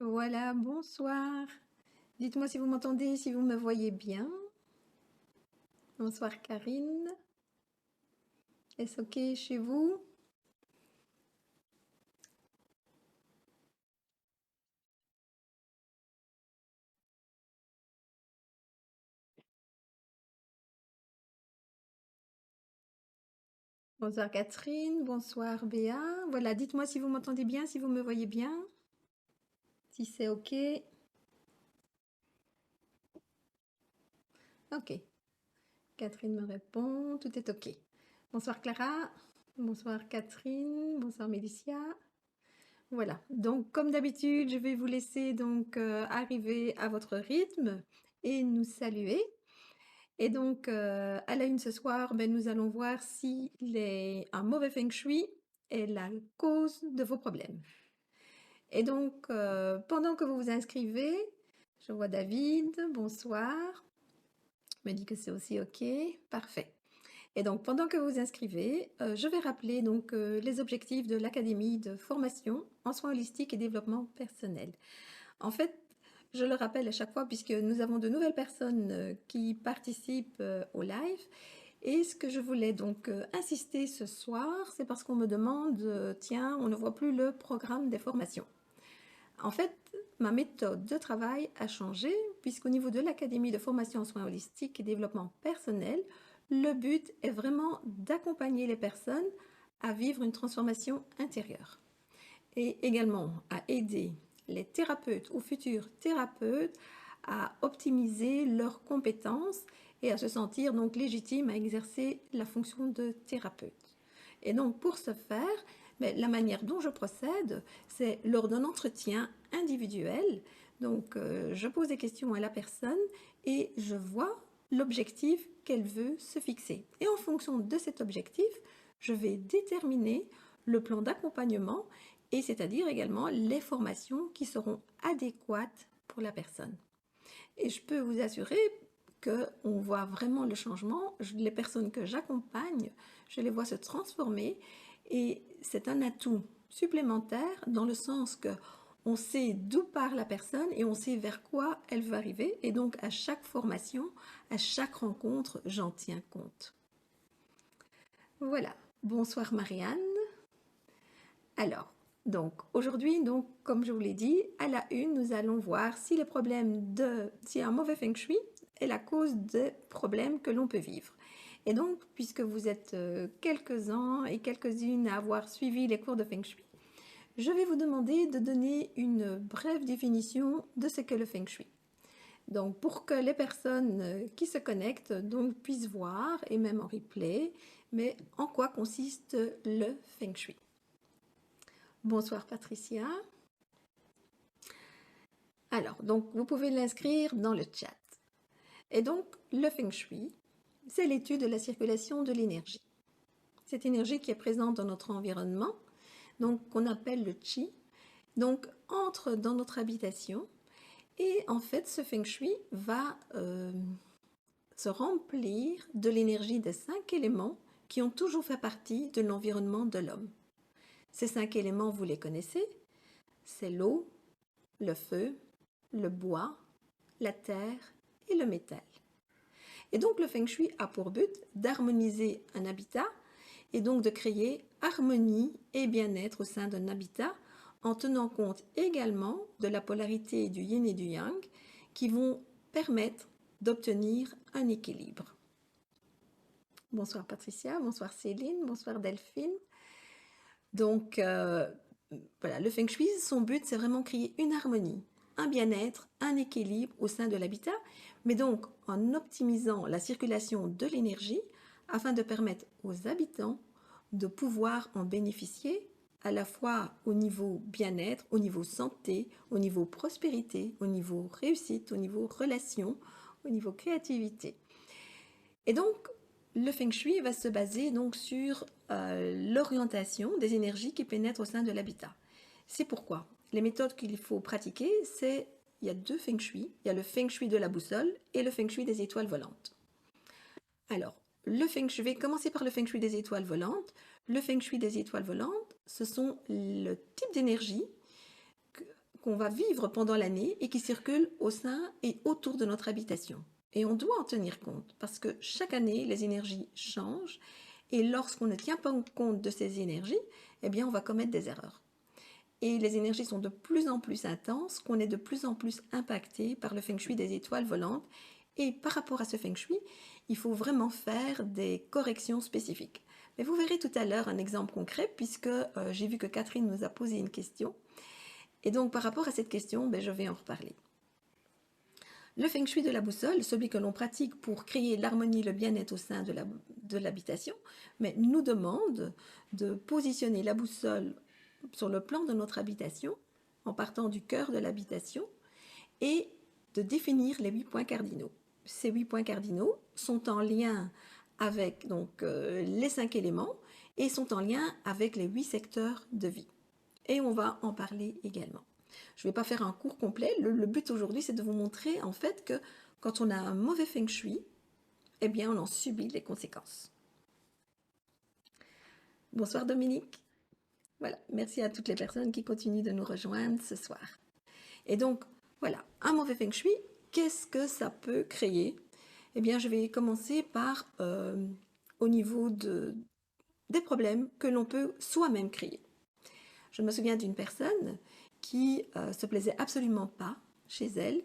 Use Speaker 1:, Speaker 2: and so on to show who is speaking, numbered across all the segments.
Speaker 1: Voilà, bonsoir. Dites-moi si vous m'entendez, si vous me voyez bien. Bonsoir Karine. Est-ce OK chez vous? Bonsoir Catherine, bonsoir Béa. Voilà, dites-moi si vous m'entendez bien, si vous me voyez bien. Si c'est OK. OK. Catherine me répond, tout est OK. Bonsoir Clara. Bonsoir Catherine. Bonsoir Mélicia. Voilà, donc comme d'habitude, je vais vous laisser donc arriver à votre rythme et nous saluer. Et donc, à la une ce soir, ben, nous allons voir si un mauvais feng shui est la cause de vos problèmes. Et donc, pendant que vous vous inscrivez, je vois David, bonsoir, il me dit que c'est aussi OK, parfait. Et donc, pendant que vous vous inscrivez, je vais rappeler donc les objectifs de l'Académie de formation en soins holistiques et développement personnel. En fait, je le rappelle à chaque fois puisque nous avons de nouvelles personnes qui participent au live. Et ce que je voulais donc insister ce soir, c'est parce qu'on me demande, tiens, on ne voit plus le programme des formations. En fait, ma méthode de travail a changé puisqu'au niveau de l'Académie de formation en soins holistiques et développement personnel, le but est vraiment d'accompagner les personnes à vivre une transformation intérieure et également à aider les thérapeutes ou futurs thérapeutes à optimiser leurs compétences et à se sentir donc légitimes à exercer la fonction de thérapeute. Et donc pour ce faire, la manière dont je procède, c'est lors d'un entretien individuel. Donc je pose des questions à la personne et je vois l'objectif qu'elle veut se fixer. Et en fonction de cet objectif, je vais déterminer le plan d'accompagnement et c'est-à-dire également les formations qui seront adéquates pour la personne. Et je peux vous assurer qu'on voit vraiment le changement. Les personnes que j'accompagne, je les vois se transformer et c'est un atout supplémentaire dans le sens que on sait d'où part la personne et on sait vers quoi elle veut arriver. Et donc à chaque formation, à chaque rencontre, j'en tiens compte. Voilà. Bonsoir Marianne. Alors, donc aujourd'hui, donc comme je vous l'ai dit, à la une, nous allons voir si les problèmes si un mauvais feng shui est la cause des problèmes que l'on peut vivre. Et donc, puisque vous êtes quelques-uns et quelques-unes à avoir suivi les cours de feng shui, je vais vous demander de donner une brève définition de ce qu'est le feng shui. Donc, pour que les personnes qui se connectent donc puissent voir, et même en replay, mais en quoi consiste le feng shui. Bonsoir Patricia. Alors, donc vous pouvez l'inscrire dans le chat. Et donc, le feng shui, c'est l'étude de la circulation de l'énergie. Cette énergie qui est présente dans notre environnement, donc qu'on appelle le qi, donc entre dans notre habitation et en fait ce feng shui va se remplir de l'énergie des 5 éléments qui ont toujours fait partie de l'environnement de l'homme. Ces 5 éléments, vous les connaissez, c'est l'eau, le feu, le bois, la terre et le métal. Et donc le feng shui a pour but d'harmoniser un habitat et donc de créer harmonie et bien-être au sein d'un habitat en tenant compte également de la polarité du yin et du yang qui vont permettre d'obtenir un équilibre. Bonsoir Patricia, bonsoir Céline, bonsoir Delphine. Donc voilà, le feng shui, son but c'est vraiment créer une harmonie, un bien-être, un équilibre au sein de l'habitat, mais donc en optimisant la circulation de l'énergie afin de permettre aux habitants de pouvoir en bénéficier à la fois au niveau bien-être, au niveau santé, au niveau prospérité, au niveau réussite, au niveau relation, au niveau créativité. Et donc, le feng shui va se baser donc sur l'orientation des énergies qui pénètrent au sein de l'habitat. C'est pourquoi les méthodes qu'il faut pratiquer, il y a 2 feng shui. Il y a le feng shui de la boussole et le feng shui des étoiles volantes. Alors, je vais commencer par le feng shui des étoiles volantes. Le feng shui des étoiles volantes, ce sont le type d'énergie qu'on va vivre pendant l'année et qui circulent au sein et autour de notre habitation. Et on doit en tenir compte parce que chaque année, les énergies changent et lorsqu'on ne tient pas compte de ces énergies, eh bien, on va commettre des erreurs. Et les énergies sont de plus en plus intenses, qu'on est de plus en plus impacté par le feng shui des étoiles volantes. Et par rapport à ce feng shui, il faut vraiment faire des corrections spécifiques. Mais vous verrez tout à l'heure un exemple concret puisque j'ai vu que Catherine nous a posé une question. Et donc par rapport à cette question, je vais en reparler. Le feng shui de la boussole, celui que l'on pratique pour créer l'harmonie, le bien-être au sein de l'habitation, mais nous demande de positionner la boussole sur le plan de notre habitation, en partant du cœur de l'habitation, et de définir les 8 points cardinaux. Ces 8 points cardinaux sont en lien avec les 5 éléments et sont en lien avec les 8 secteurs de vie. Et on va en parler également. Je ne vais pas faire un cours complet. Le but aujourd'hui, c'est de vous montrer en fait que quand on a un mauvais feng shui, eh bien, on en subit les conséquences. Bonsoir Dominique. Voilà, merci à toutes les personnes qui continuent de nous rejoindre ce soir. Et donc, voilà, un mauvais feng shui, qu'est-ce que ça peut créer? Eh bien, je vais commencer par au niveau des problèmes que l'on peut soi-même créer. Je me souviens d'une personne qui se plaisait absolument pas chez elle.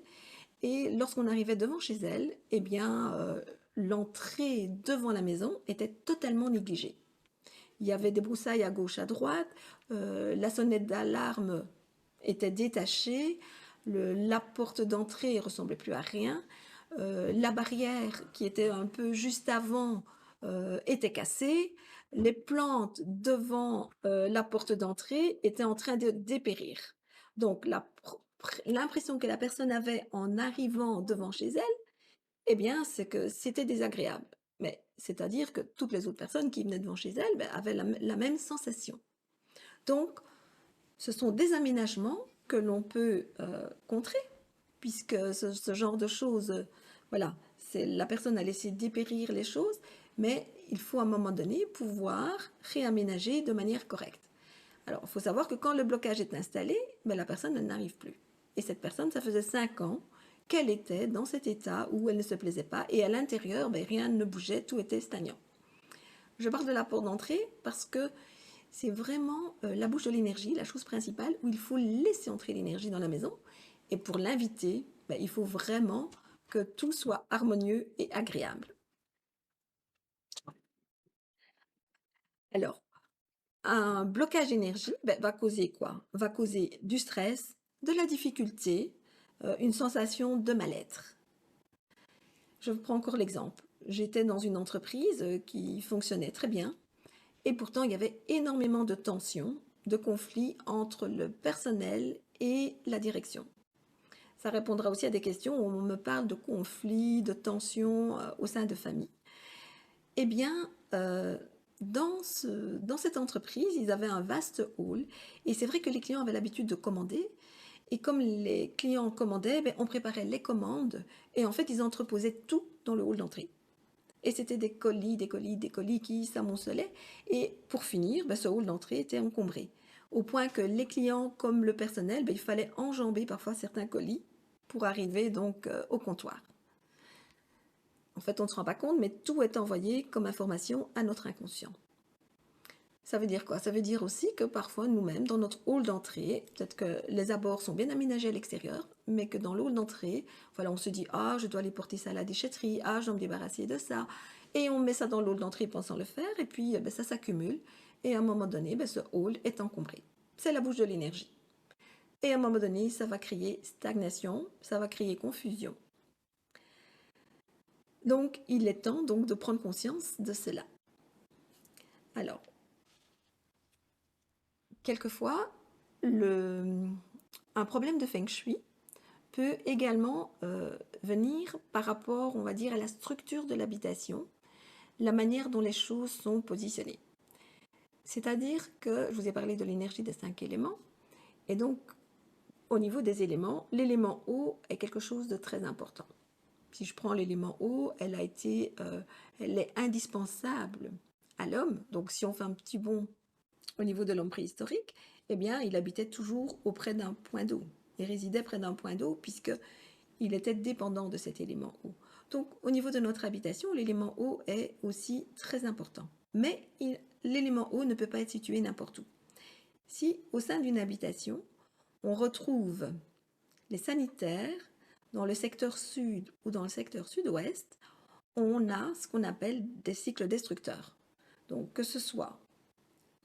Speaker 1: Et lorsqu'on arrivait devant chez elle, eh bien, l'entrée devant la maison était totalement négligée. Il y avait des broussailles à gauche, à droite, la sonnette d'alarme était détachée, la porte d'entrée ressemblait plus à rien, la barrière qui était un peu juste avant était cassée, les plantes devant la porte d'entrée étaient en train de dépérir. Donc l'impression que la personne avait en arrivant devant chez elle, eh bien, c'est que c'était désagréable. Mais c'est-à-dire que toutes les autres personnes qui venaient devant chez elle avaient la même sensation. Donc, ce sont des aménagements que l'on peut contrer, puisque ce genre de choses, voilà, c'est la personne a laissé dépérir les choses, mais il faut à un moment donné pouvoir réaménager de manière correcte. Alors, il faut savoir que quand le blocage est installé, la personne n'arrive plus. Et cette personne, ça faisait 5 ans qu'elle était dans cet état où elle ne se plaisait pas, et à l'intérieur, rien ne bougeait, tout était stagnant. Je parle de la porte d'entrée parce que c'est vraiment la bouche de l'énergie, la chose principale, où il faut laisser entrer l'énergie dans la maison. Et pour l'inviter, il faut vraiment que tout soit harmonieux et agréable. Alors, un blocage d'énergie va causer quoi? Va causer du stress, de la difficulté, une sensation de mal-être. Je prends encore l'exemple. J'étais dans une entreprise qui fonctionnait très bien et pourtant il y avait énormément de tensions, de conflits entre le personnel et la direction. Ça répondra aussi à des questions où on me parle de conflits, de tensions au sein de familles. Eh bien, dans cette entreprise, ils avaient un vaste hall et c'est vrai que les clients avaient l'habitude de commander. Et comme les clients commandaient, on préparait les commandes et en fait, ils entreposaient tout dans le hall d'entrée. Et c'était des colis, des colis, des colis qui s'amoncelaient. Et pour finir, ce hall d'entrée était encombré. Au point que les clients comme le personnel, il fallait enjamber parfois certains colis pour arriver donc au comptoir. En fait, on ne se rend pas compte, mais tout est envoyé comme information à notre inconscient. Ça veut dire quoi? Ça veut dire aussi que parfois, nous-mêmes, dans notre hall d'entrée, peut-être que les abords sont bien aménagés à l'extérieur, mais que dans le hall d'entrée, voilà, on se dit « Ah, je dois aller porter ça à la déchetterie. Ah, je dois me débarrasser de ça. » Et on met ça dans le hall d'entrée pensant le faire, et puis ça s'accumule. Et à un moment donné, ce hall est encombré. C'est la bouche de l'énergie. Et à un moment donné, ça va créer stagnation, ça va créer confusion. Donc, il est temps donc de prendre conscience de cela. Alors, quelquefois, un problème de feng shui peut également venir par rapport, on va dire, à la structure de l'habitation, la manière dont les choses sont positionnées. C'est-à-dire que je vous ai parlé de l'énergie des 5 éléments, et donc au niveau des éléments, l'élément eau est quelque chose de très important. Si je prends l'élément eau, elle est indispensable à l'homme. Donc si on fait un petit bond au niveau de l'homme préhistorique, eh bien, il habitait toujours auprès d'un point d'eau. il résidait près d'un point d'eau puisqu'il était dépendant de cet élément eau. Donc au niveau de notre habitation, l'élément eau est aussi très important. Mais l'élément eau ne peut pas être situé n'importe où. Si au sein d'une habitation, on retrouve les sanitaires dans le secteur sud ou dans le secteur sud-ouest, on a ce qu'on appelle des cycles destructeurs. Donc que ce soit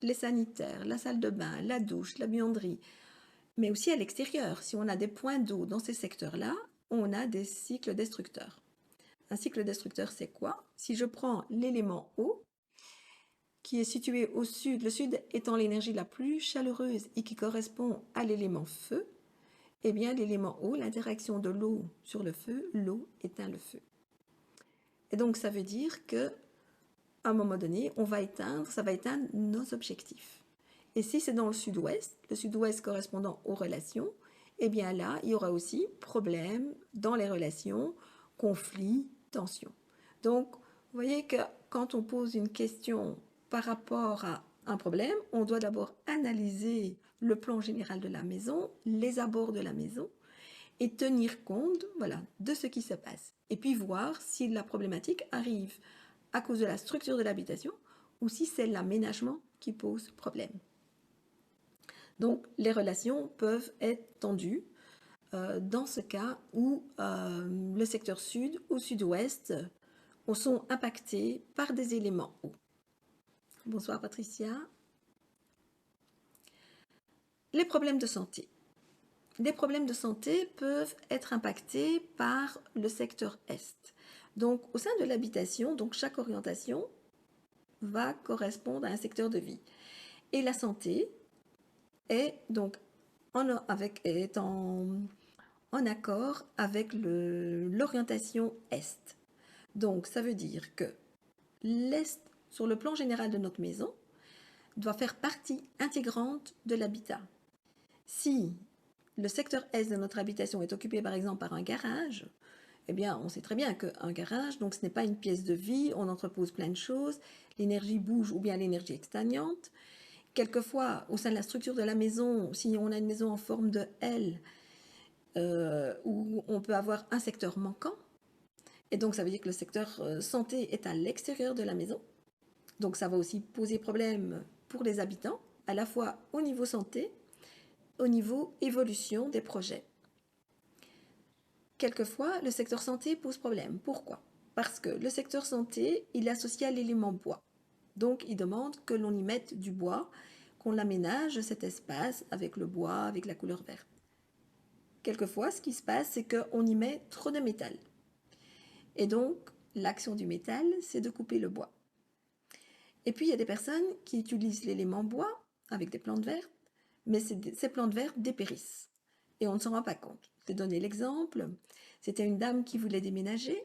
Speaker 1: les sanitaires, la salle de bain, la douche, la buanderie, mais aussi à l'extérieur. Si on a des points d'eau dans ces secteurs-là, on a des cycles destructeurs. Un cycle destructeur, c'est quoi? Si je prends l'élément eau, qui est situé au sud, le sud étant l'énergie la plus chaleureuse et qui correspond à l'élément feu, eh bien l'élément eau, l'interaction de l'eau sur le feu, l'eau éteint le feu. Et donc ça veut dire que à un moment donné, ça va éteindre nos objectifs. Et si c'est dans le sud-ouest correspondant aux relations, eh bien là, il y aura aussi problèmes dans les relations, conflits, tensions. Donc, vous voyez que quand on pose une question par rapport à un problème, on doit d'abord analyser le plan général de la maison, les abords de la maison, et tenir compte, voilà, de ce qui se passe. Et puis voir si la problématique arrive à cause de la structure de l'habitation ou si c'est l'aménagement qui pose problème. Donc les relations peuvent être tendues dans ce cas où le secteur sud ou sud-ouest sont impactés par des éléments eau. Bonsoir Patricia. Les problèmes de santé. Les problèmes de santé peuvent être impactés par le secteur est. Donc au sein de l'habitation, donc chaque orientation va correspondre à un secteur de vie. Et la santé est donc en accord avec l'orientation est. Donc ça veut dire que l'est, sur le plan général de notre maison, doit faire partie intégrante de l'habitat. Si le secteur est de notre habitation est occupé par exemple par un garage, eh bien on sait très bien qu'un garage, donc ce n'est pas une pièce de vie, on entrepose plein de choses, l'énergie bouge ou bien l'énergie est stagnante. Quelquefois, au sein de la structure de la maison, si on a une maison en forme de L, où on peut avoir un secteur manquant, et donc ça veut dire que le secteur santé est à l'extérieur de la maison, donc ça va aussi poser problème pour les habitants, à la fois au niveau santé, au niveau évolution des projets. Quelquefois, le secteur santé pose problème. Pourquoi? Parce que le secteur santé, il est associé à l'élément bois. Donc, il demande que l'on y mette du bois, qu'on l'aménage cet espace avec le bois, avec la couleur verte. Quelquefois, ce qui se passe, c'est qu'on y met trop de métal. Et donc, l'action du métal, c'est de couper le bois. Et puis, il y a des personnes qui utilisent l'élément bois avec des plantes vertes, mais ces plantes vertes dépérissent. Et on ne s'en rend pas compte. Je vais donner l'exemple. C'était une dame qui voulait déménager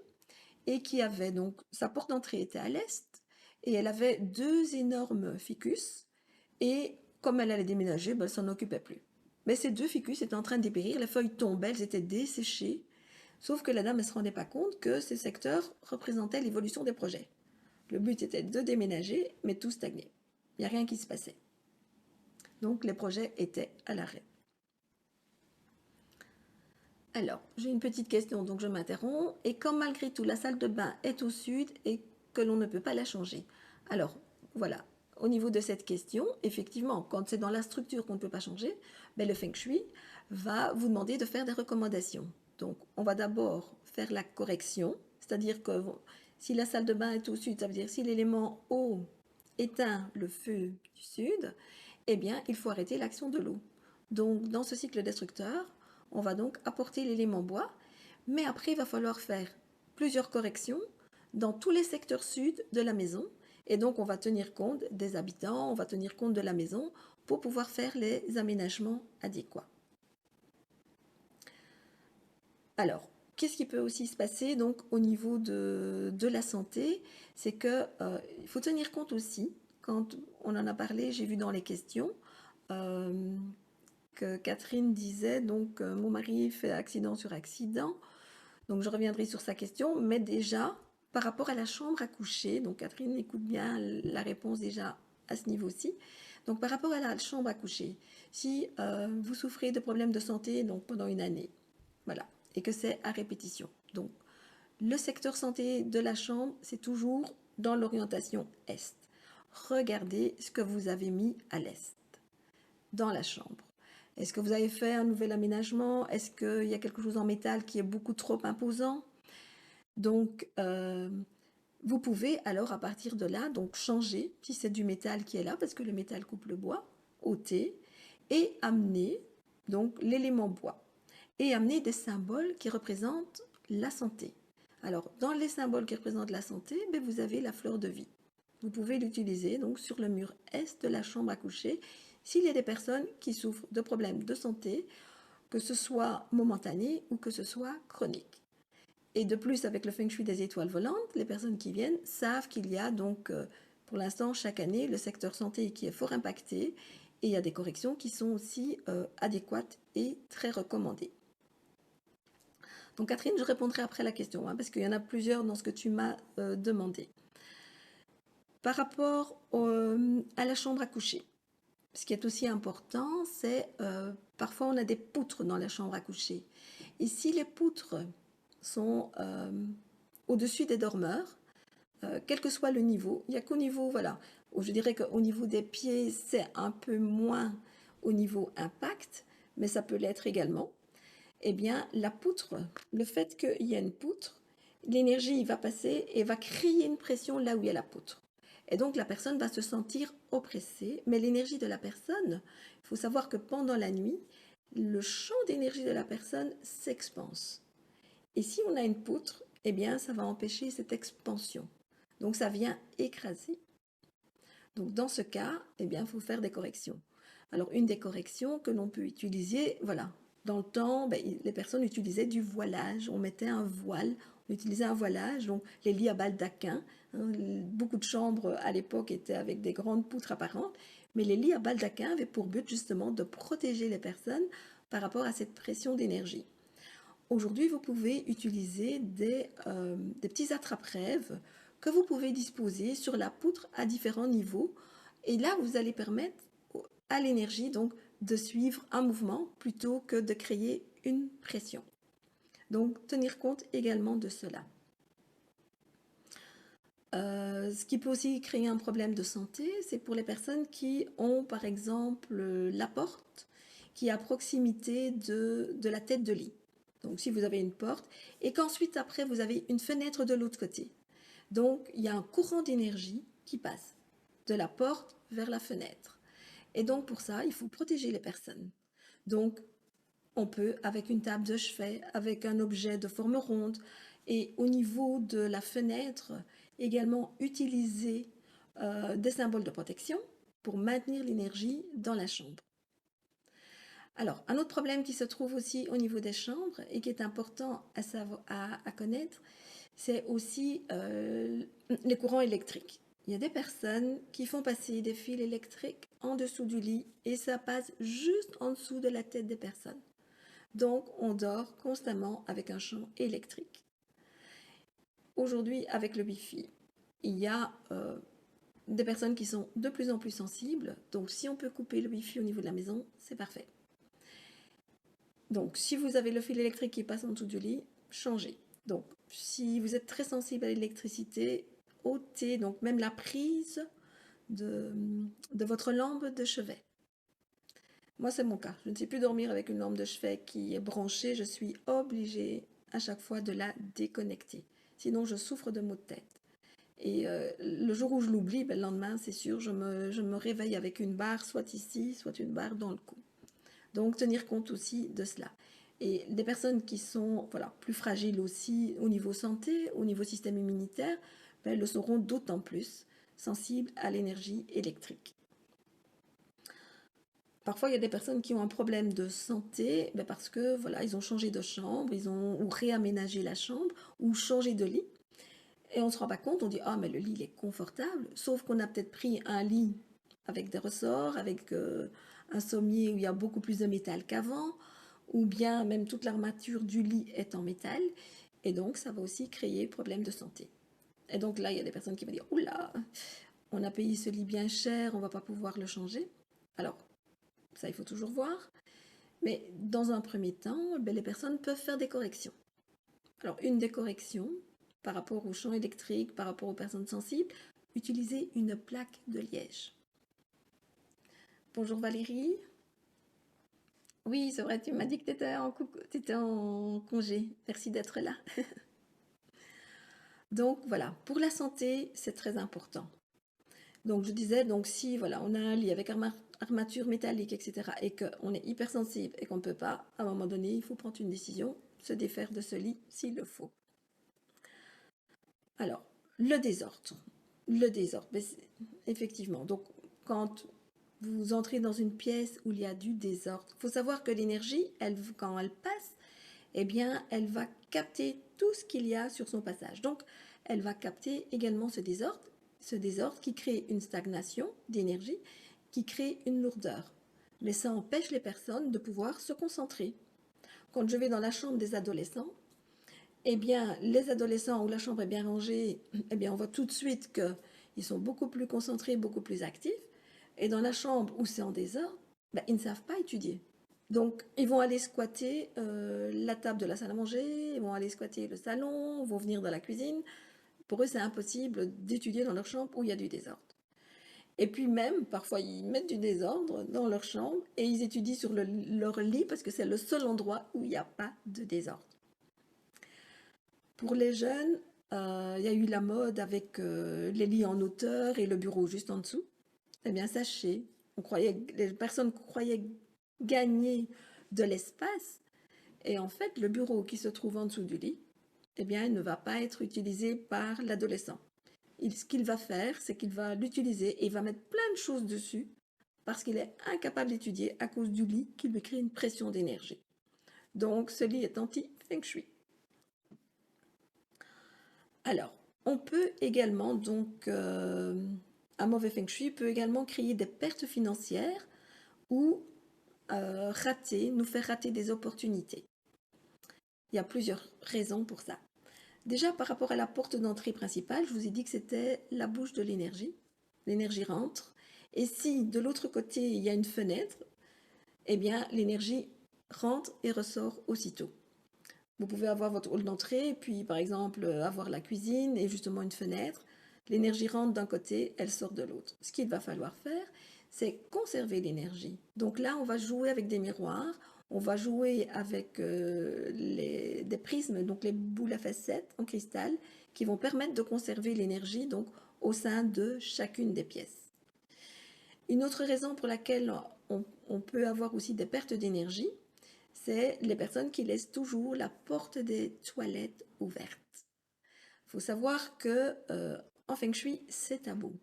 Speaker 1: et qui avait donc, sa porte d'entrée était à l'est, et elle avait 2 énormes ficus, et comme elle allait déménager, elle ne s'en occupait plus. Mais ces 2 ficus étaient en train de dépérir, les feuilles tombaient, elles étaient desséchées, sauf que la dame ne se rendait pas compte que ces secteurs représentaient l'évolution des projets. Le but était de déménager, mais tout stagnait. Il n'y a rien qui se passait. Donc les projets étaient à l'arrêt. Alors, j'ai une petite question, donc je m'interromps. Et quand malgré tout la salle de bain est au sud et que l'on ne peut pas la changer? Alors, voilà, au niveau de cette question, effectivement, quand c'est dans la structure qu'on ne peut pas changer, ben le Feng Shui va vous demander de faire des recommandations. Donc, on va d'abord faire la correction, c'est-à-dire que si la salle de bain est au sud, ça veut dire si l'élément eau éteint le feu du sud, eh bien, il faut arrêter l'action de l'eau. Donc, dans ce cycle destructeur, on va donc apporter l'élément bois, mais après, il va falloir faire plusieurs corrections dans tous les secteurs sud de la maison. Et donc, on va tenir compte des habitants, on va tenir compte de la maison pour pouvoir faire les aménagements adéquats. Alors, qu'est-ce qui peut aussi se passer donc au niveau de la santé? C'est que il faut tenir compte aussi, quand on en a parlé, j'ai vu dans les questions, que Catherine disait, donc mon mari fait accident sur accident, donc je reviendrai sur sa question, mais déjà par rapport à la chambre à coucher, donc Catherine écoute bien la réponse déjà à ce niveau-ci,
Speaker 2: Donc par rapport à la chambre à coucher, si vous souffrez de problèmes de santé donc pendant une année, voilà, et que c'est à répétition. Donc le secteur santé de la chambre, c'est toujours dans l'orientation est. Regardez ce que vous avez mis à l'est, dans la chambre. Est-ce que vous avez fait un nouvel aménagement? Est-ce qu'il y a quelque chose en métal qui est beaucoup trop imposant? Donc, vous pouvez alors à partir de là donc changer, si c'est du métal qui est là, parce que le métal coupe le bois, ôter et amener donc l'élément bois et amener des symboles qui représentent la santé. Alors, dans les symboles qui représentent la santé, vous avez la fleur de vie. Vous pouvez l'utiliser donc sur le mur est de la chambre à coucher s'il y a des personnes qui souffrent de problèmes de santé, que ce soit momentané ou que ce soit chronique. Et de plus, avec le feng shui des étoiles volantes, les personnes qui viennent savent qu'il y a donc, pour l'instant, chaque année, le secteur santé qui est fort impacté et il y a des corrections qui sont aussi adéquates et très recommandées. Donc Catherine, je répondrai après la question, parce qu'il y en a plusieurs dans ce que tu m'as demandé. Par rapport à la chambre à coucher, ce qui est aussi important, c'est parfois on a des poutres dans la chambre à coucher. Et si les poutres sont au-dessus des dormeurs, quel que soit le niveau, il n'y a qu'au niveau, voilà, je dirais qu'au niveau des pieds, c'est un peu moins au niveau impact, mais ça peut l'être également. Eh bien, la poutre, le fait qu'il y a une poutre, l'énergie va passer et va créer une pression là où il y a la poutre. Et donc, la personne va se sentir oppressée, mais l'énergie de la personne, il faut savoir que pendant la nuit, le champ d'énergie de la personne s'expanse. Et si on a une poutre, eh bien, ça va empêcher cette expansion. Donc, ça vient écraser. Donc, dans ce cas, eh bien, il faut faire des corrections. Alors, une des corrections que l'on peut utiliser, voilà, dans le temps, les personnes utilisaient du voilage. On mettait un voile, on utilisait un voilage, donc les lits à baldaquin. Beaucoup de chambres à l'époque étaient avec des grandes poutres apparentes, mais les lits à baldaquin avaient pour but justement de protéger les personnes par rapport à cette pression d'énergie. Aujourd'hui, vous pouvez utiliser des petits attrape-rêves que vous pouvez disposer sur la poutre à différents niveaux. Et là, vous allez permettre à l'énergie donc de suivre un mouvement plutôt que de créer une pression. Donc, tenir compte également de cela. Ce qui peut aussi créer un problème de santé, c'est pour les personnes qui ont par exemple la porte qui est à proximité de la tête de lit. Donc si vous avez une porte et qu'ensuite après vous avez une fenêtre de l'autre côté. Donc il y a un courant d'énergie qui passe de la porte vers la fenêtre. Et donc pour ça, il faut protéger les personnes. Donc on peut, avec une table de chevet, avec un objet de forme ronde, et au niveau de la fenêtre, également utiliser des symboles de protection pour maintenir l'énergie dans la chambre. Alors, un autre problème qui se trouve aussi au niveau des chambres et qui est important à connaître, c'est aussi les courants électriques. Il y a des personnes qui font passer des fils électriques en dessous du lit et ça passe juste en dessous de la tête des personnes. Donc, on dort constamment avec un champ électrique. Aujourd'hui, avec le Wi-Fi, il y a des personnes qui sont de plus en plus sensibles. Donc, si on peut couper le Wi-Fi au niveau de la maison, c'est parfait. Donc, si vous avez le fil électrique qui passe en dessous du lit, changez. Donc, si vous êtes très sensible à l'électricité, ôtez donc même la prise de votre lampe de chevet. Moi, c'est mon cas. Je ne sais plus dormir avec une lampe de chevet qui est branchée. Je suis obligée à chaque fois de la déconnecter. Sinon, je souffre de maux de tête. Et le jour où je l'oublie, le lendemain, c'est sûr, je me réveille avec une barre, soit ici, soit une barre dans le cou. Donc, tenir compte aussi de cela. Et des personnes qui sont plus fragiles aussi au niveau santé, au niveau système immunitaire, le seront d'autant plus sensibles à l'énergie électrique. Parfois, il y a des personnes qui ont un problème de santé parce que ils ont changé de chambre, ou réaménagé la chambre, ou changé de lit. Et on ne se rend pas compte, on dit « Ah, mais le lit, il est confortable », sauf qu'on a peut-être pris un lit avec des ressorts, avec un sommier où il y a beaucoup plus de métal qu'avant, ou bien même toute l'armature du lit est en métal, et donc ça va aussi créer problème de santé. Et donc là, il y a des personnes qui vont dire « Oula !» on a payé ce lit bien cher, on ne va pas pouvoir le changer. Alors, ça, il faut toujours voir. Mais dans un premier temps, les personnes peuvent faire des corrections. Alors, une des corrections, par rapport au champ électrique, par rapport aux personnes sensibles, utiliser une plaque de liège. Bonjour Valérie. Oui, c'est vrai, tu m'as dit que tu étais en congé. Merci d'être là. Donc voilà, pour la santé, c'est très important. Donc je disais, donc si voilà, on a un lit avec armature métallique, etc., et qu'on est hypersensible et qu'on ne peut pas, à un moment donné, il faut prendre une décision, se défaire de ce lit s'il le faut. Alors, le désordre. Le désordre, effectivement. Donc, quand vous entrez dans une pièce où il y a du désordre, il faut savoir que l'énergie, quand elle passe, eh bien, elle va capter tout ce qu'il y a sur son passage. Donc, elle va capter également ce désordre qui crée une stagnation d'énergie, qui crée une lourdeur. Mais ça empêche les personnes de pouvoir se concentrer. Quand je vais dans la chambre des adolescents, eh bien, les adolescents où la chambre est bien rangée, eh bien, on voit tout de suite qu'ils sont beaucoup plus concentrés, beaucoup plus actifs. Et dans la chambre où c'est en désordre, ben, ils ne savent pas étudier. Donc, ils vont aller squatter la table de la salle à manger, ils vont aller squatter le salon, vont venir dans la cuisine. Pour eux, c'est impossible d'étudier dans leur chambre où il y a du désordre. Et puis même, parfois, ils mettent du désordre dans leur chambre et ils étudient sur leur lit parce que c'est le seul endroit où il n'y a pas de désordre. Pour les jeunes, il y a eu la mode avec les lits en hauteur et le bureau juste en dessous. Eh bien, sachez, les personnes croyaient gagner de l'espace et en fait, le bureau qui se trouve en dessous du lit, eh bien, il ne va pas être utilisé par l'adolescent. Ce qu'il va faire, c'est qu'il va l'utiliser et il va mettre plein de choses dessus parce qu'il est incapable d'étudier à cause du lit qui lui crée une pression d'énergie. Donc, ce lit est anti-feng shui. Alors, on peut également, donc, un mauvais feng shui peut également créer des pertes financières ou nous faire rater des opportunités. Il y a plusieurs raisons pour ça. Déjà, par rapport à la porte d'entrée principale, je vous ai dit que c'était la bouche de l'énergie. L'énergie rentre. Et si de l'autre côté, il y a une fenêtre, eh bien, l'énergie rentre et ressort aussitôt. Vous pouvez avoir votre hall d'entrée, puis par exemple avoir la cuisine et justement une fenêtre. L'énergie rentre d'un côté, elle sort de l'autre. Ce qu'il va falloir faire, c'est conserver l'énergie. Donc là, on va jouer avec des miroirs, on va jouer avec des prismes, donc les boules à facettes en cristal, qui vont permettre de conserver l'énergie donc au sein de chacune des pièces. Une autre raison pour laquelle on peut avoir aussi des pertes d'énergie, c'est les personnes qui laissent toujours la porte des toilettes ouverte. Il faut savoir que en Feng Shui, c'est tabou.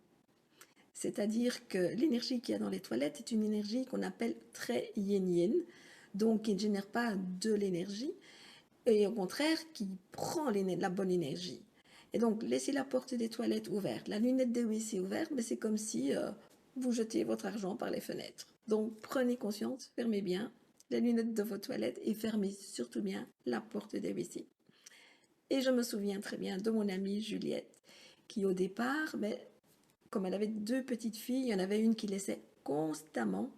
Speaker 2: C'est-à-dire que l'énergie qu'il y a dans les toilettes est une énergie qu'on appelle très yin-yin, donc qui ne génère pas de l'énergie, et au contraire qui prend la bonne énergie. Et donc, laisser la porte des toilettes ouverte, la lunette des WC ouverte, mais c'est comme si vous jetez votre argent par les fenêtres. Donc, prenez conscience, fermez bien les lunettes de vos toilettes et fermez surtout bien la porte des WC. Et je me souviens très bien de mon amie Juliette, qui au départ, comme elle avait deux petites filles, il y en avait une qui laissait constamment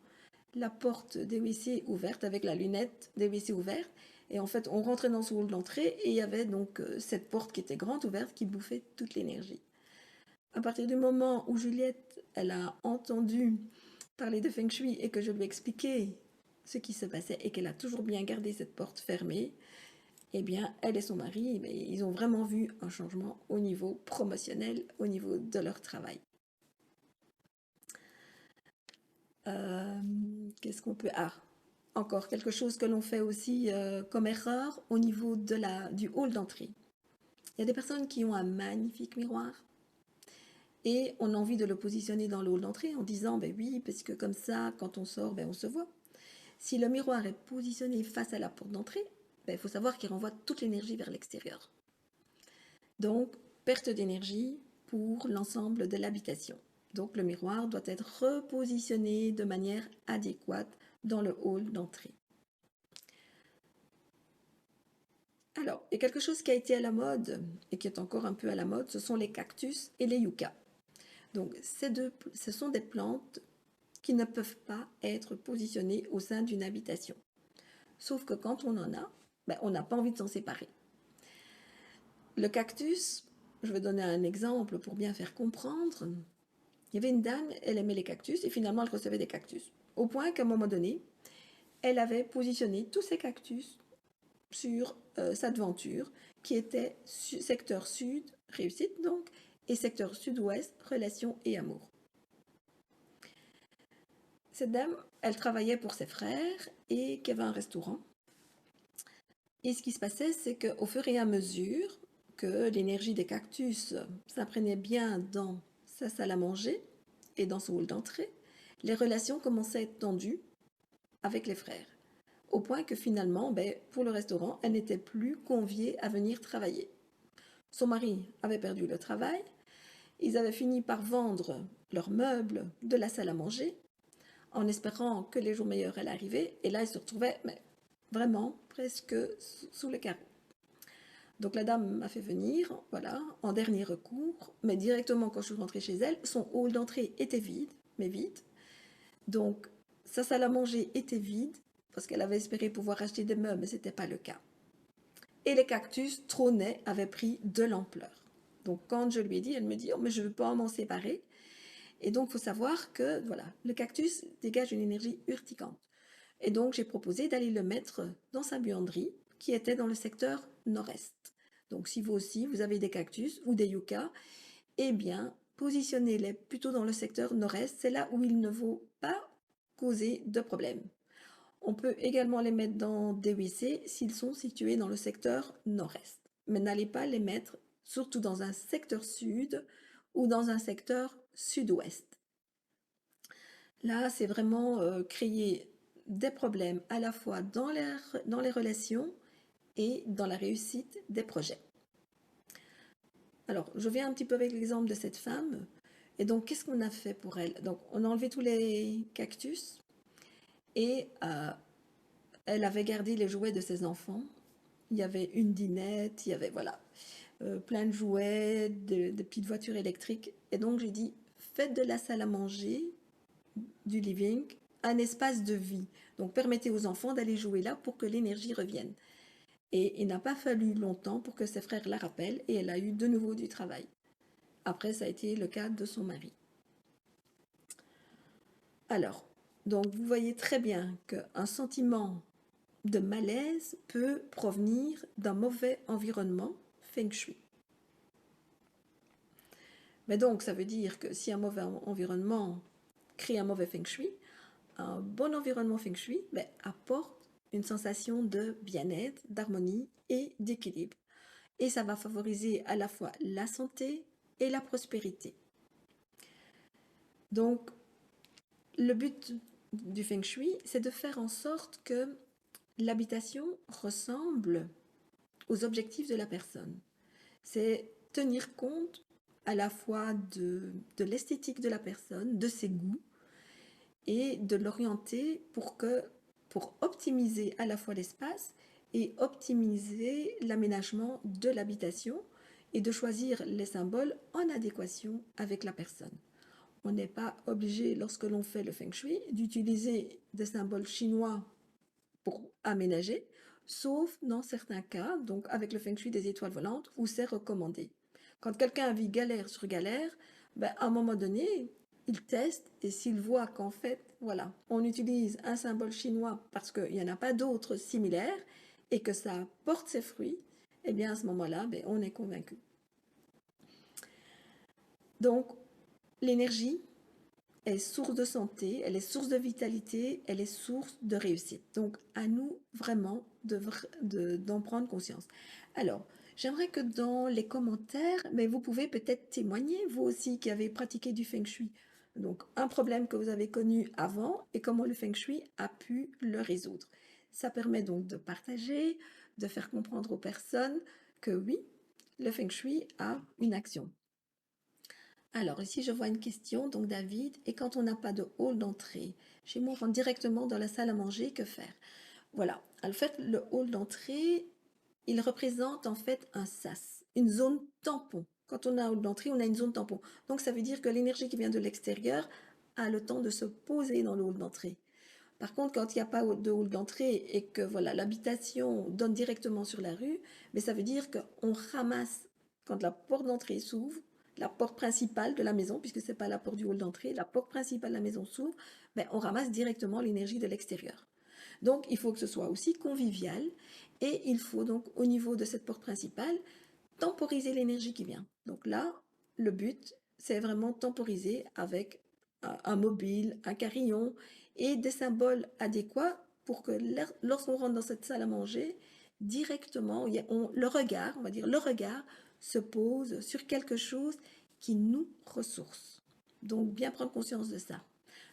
Speaker 2: la porte des WC ouverte avec la lunette des WC ouverte. Et en fait, on rentrait dans son hall d'entrée et il y avait donc cette porte qui était grande ouverte qui bouffait toute l'énergie. À partir du moment où Juliette, elle a entendu parler de Feng Shui et que je lui ai expliqué ce qui se passait et qu'elle a toujours bien gardé cette porte fermée, eh bien, elle et son mari, ils ont vraiment vu un changement au niveau promotionnel, au niveau de leur travail. Qu'est-ce qu'on peut... Ah, encore quelque chose que l'on fait aussi comme erreur au niveau du hall d'entrée. Il y a des personnes qui ont un magnifique miroir et on a envie de le positionner dans le hall d'entrée en disant, ben oui, parce que comme ça, quand on sort, on se voit. Si le miroir est positionné face à la porte d'entrée, il faut savoir qu'il renvoie toute l'énergie vers l'extérieur. Donc, perte d'énergie pour l'ensemble de l'habitation. Donc, le miroir doit être repositionné de manière adéquate dans le hall d'entrée. Alors, il y a quelque chose qui a été à la mode et qui est encore un peu à la mode, ce sont les cactus et les yuccas. Donc, ce sont des plantes qui ne peuvent pas être positionnées au sein d'une habitation. Sauf que quand on en a, on n'a pas envie de s'en séparer. Le cactus, je vais donner un exemple pour bien faire comprendre. Il y avait une dame, elle aimait les cactus et finalement elle recevait des cactus. Au point qu'à un moment donné, elle avait positionné tous ses cactus sur sa devanture qui était secteur sud, réussite donc, et secteur sud-ouest, relations et amour. Cette dame, elle travaillait pour ses frères et qui avait un restaurant. Et ce qui se passait, c'est qu'au fur et à mesure que l'énergie des cactus s'imprégnait bien dans sa salle à manger et dans son hall d'entrée, les relations commençaient à être tendues avec les frères. Au point que finalement, pour le restaurant, elle n'était plus conviée à venir travailler. Son mari avait perdu le travail, ils avaient fini par vendre leurs meubles de la salle à manger en espérant que les jours meilleurs allaient arriver, et là ils se retrouvaient vraiment presque sous les carreaux. Donc la dame m'a fait venir, voilà, en dernier recours, mais directement quand je suis rentrée chez elle, son hall d'entrée était vide, mais vide. Donc sa salle à manger était vide, parce qu'elle avait espéré pouvoir acheter des meubles, mais ce n'était pas le cas. Et les cactus trônaient, avaient pris de l'ampleur. Donc quand je lui ai dit, elle me dit, oh, mais je ne veux pas m'en séparer. Et donc il faut savoir que voilà, le cactus dégage une énergie urticante. Et donc j'ai proposé d'aller le mettre dans sa buanderie, qui était dans le secteur nord-est. Donc si vous aussi, vous avez des cactus ou des yuccas, eh bien, positionnez-les plutôt dans le secteur nord-est. C'est là où il ne faut pas causer de problème. On peut également les mettre dans des WC s'ils sont situés dans le secteur nord-est. Mais n'allez pas les mettre surtout dans un secteur sud ou dans un secteur sud-ouest. Là, c'est vraiment créer des problèmes à la fois dans les relations et dans la réussite des projets. Alors, je viens un petit peu avec l'exemple de cette femme. Et donc, qu'est-ce qu'on a fait pour elle? Donc, on a enlevé tous les cactus et elle avait gardé les jouets de ses enfants. Il y avait une dinette, il y avait voilà, plein de jouets, de petites voitures électriques. Et donc, j'ai dit, faites de la salle à manger, du living, un espace de vie. Donc, permettez aux enfants d'aller jouer là pour que l'énergie revienne. Et il n'a pas fallu longtemps pour que ses frères la rappellent et elle a eu de nouveau du travail. Après, ça a été le cas de son mari. Alors, donc vous voyez très bien qu'un sentiment de malaise peut provenir d'un mauvais environnement feng shui. Mais donc, ça veut dire que si un mauvais environnement crée un mauvais feng shui, un bon environnement feng shui apporte une sensation de bien-être, d'harmonie et d'équilibre. Et ça va favoriser à la fois la santé et la prospérité. Donc, le but du feng shui, c'est de faire en sorte que l'habitation ressemble aux objectifs de la personne. C'est tenir compte à la fois de l'esthétique de la personne, de ses goûts, et de l'orienter pour optimiser à la fois l'espace et optimiser l'aménagement de l'habitation et de choisir les symboles en adéquation avec la personne. On n'est pas obligé, lorsque l'on fait le feng shui, d'utiliser des symboles chinois pour aménager, sauf dans certains cas, donc avec le feng shui des étoiles volantes, où c'est recommandé. Quand quelqu'un vit galère sur galère, à un moment donné, il teste et s'il voit qu'en fait, voilà, on utilise un symbole chinois parce qu'il n'y en a pas d'autres similaires et que ça porte ses fruits, eh bien à ce moment-là, on est convaincu. Donc, l'énergie est source de santé, elle est source de vitalité, elle est source de réussite. Donc, à nous vraiment d'en prendre conscience. Alors, j'aimerais que dans les commentaires, vous pouvez peut-être témoigner, vous aussi qui avez pratiqué du feng shui. Donc, un problème que vous avez connu avant et comment le feng shui a pu le résoudre. Ça permet donc de partager, de faire comprendre aux personnes que oui, le feng shui a une action. Alors ici, je vois une question, donc David, et quand on n'a pas de hall d'entrée, chez moi, on rentre directement dans la salle à manger, que faire? Voilà, en fait, le hall d'entrée, il représente en fait un sas, une zone tampon. Quand on a un hall d'entrée, on a une zone tampon. Donc ça veut dire que l'énergie qui vient de l'extérieur a le temps de se poser dans le hall d'entrée. Par contre, quand il n'y a pas de hall d'entrée et que voilà, l'habitation donne directement sur la rue, mais ça veut dire qu'on ramasse, quand la porte d'entrée s'ouvre, la porte principale de la maison, puisque ce n'est pas la porte du hall d'entrée, la porte principale de la maison s'ouvre, ben, on ramasse directement l'énergie de l'extérieur. Donc, il faut que ce soit aussi convivial et il faut donc, au niveau de cette porte principale, temporiser l'énergie qui vient. Donc là, le but, c'est vraiment temporiser avec un mobile, un carillon et des symboles adéquats pour que lorsqu'on rentre dans cette salle à manger, directement, le regard, on va dire, le regard se pose sur quelque chose qui nous ressource. Donc, bien prendre conscience de ça.